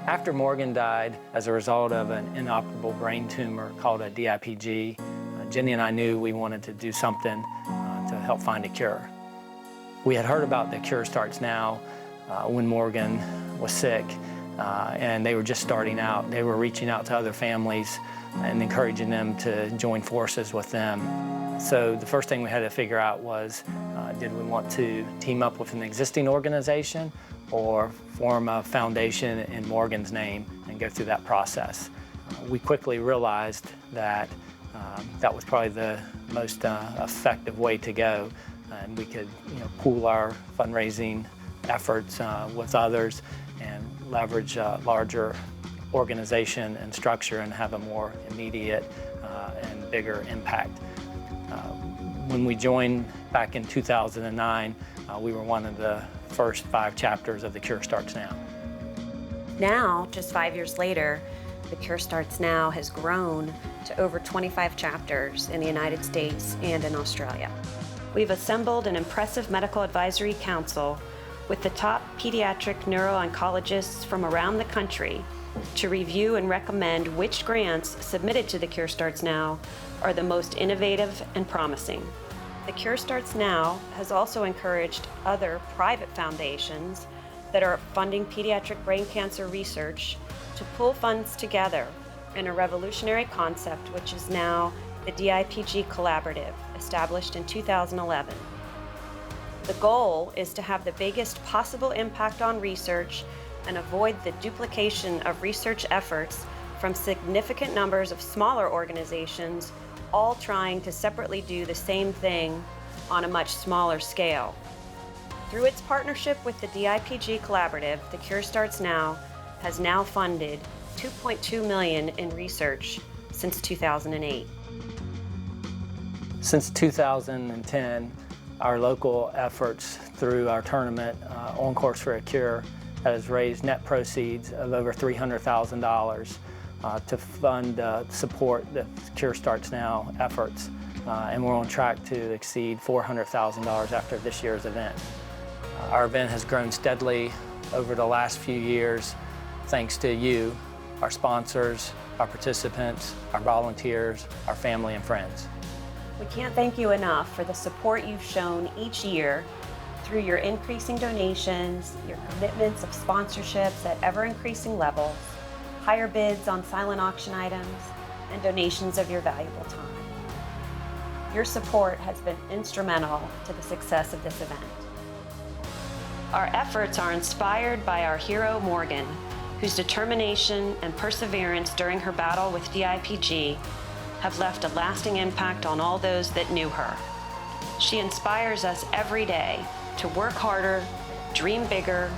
After Morgan died as a result of an inoperable brain tumor called a DIPG, Jenny and I knew we wanted to do something to help find a cure. We had heard about the Cure Starts Now when Morgan was sick, and they were just starting out. They were reaching out to other families and encouraging them to join forces with them. So the first thing we had to figure out was, did we want to team up with an existing organization or form a foundation in Morgan's name and go through that process? We quickly realized that that was probably the most effective way to go, and we could pool our fundraising efforts with others and leverage a larger organization and structure and have a more immediate and bigger impact. When we joined back in 2009, we were one of the first 5 chapters of the Cure Starts Now. Now, just 5 years later, the Cure Starts Now has grown to over 25 chapters in the United States and in Australia. We've assembled an impressive medical advisory council with the top pediatric neuro-oncologists from around the country to review and recommend which grants submitted to the Cure Starts Now are the most innovative and promising. The Cure Starts Now has also encouraged other private foundations that are funding pediatric brain cancer research to pull funds together in a revolutionary concept, which is now the DIPG Collaborative, established in 2011. The goal is to have the biggest possible impact on research and avoid the duplication of research efforts from significant numbers of smaller organizations, all trying to separately do the same thing on a much smaller scale. Through its partnership with the DIPG Collaborative, the Cure Starts Now has now funded $2.2 million in research since 2008. Since 2010, our local efforts through our tournament, On Course For a Cure, has raised net proceeds of over $300,000 to fund support the Cure Starts Now efforts. And we're on track to exceed $400,000 after this year's event. Our event has grown steadily over the last few years thanks to you, our sponsors, our participants, our volunteers, our family and friends. We can't thank you enough for the support you've shown each year through your increasing donations, your commitments of sponsorships at ever-increasing levels, higher bids on silent auction items, and donations of your valuable time. Your support has been instrumental to the success of this event. Our efforts are inspired by our hero, Morgan, whose determination and perseverance during her battle with DIPG have left a lasting impact on all those that knew her. She inspires us every day to work harder, dream bigger,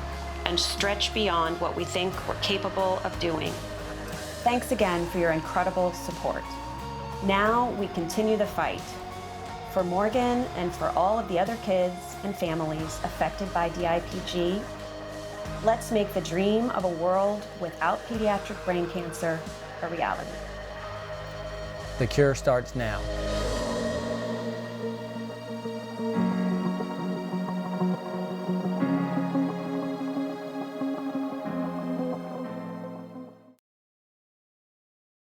and stretch beyond what we think we're capable of doing. Thanks again for your incredible support. Now we continue the fight. For Morgan and for all of the other kids and families affected by DIPG, let's make the dream of a world without pediatric brain cancer a reality. The Cure Starts Now.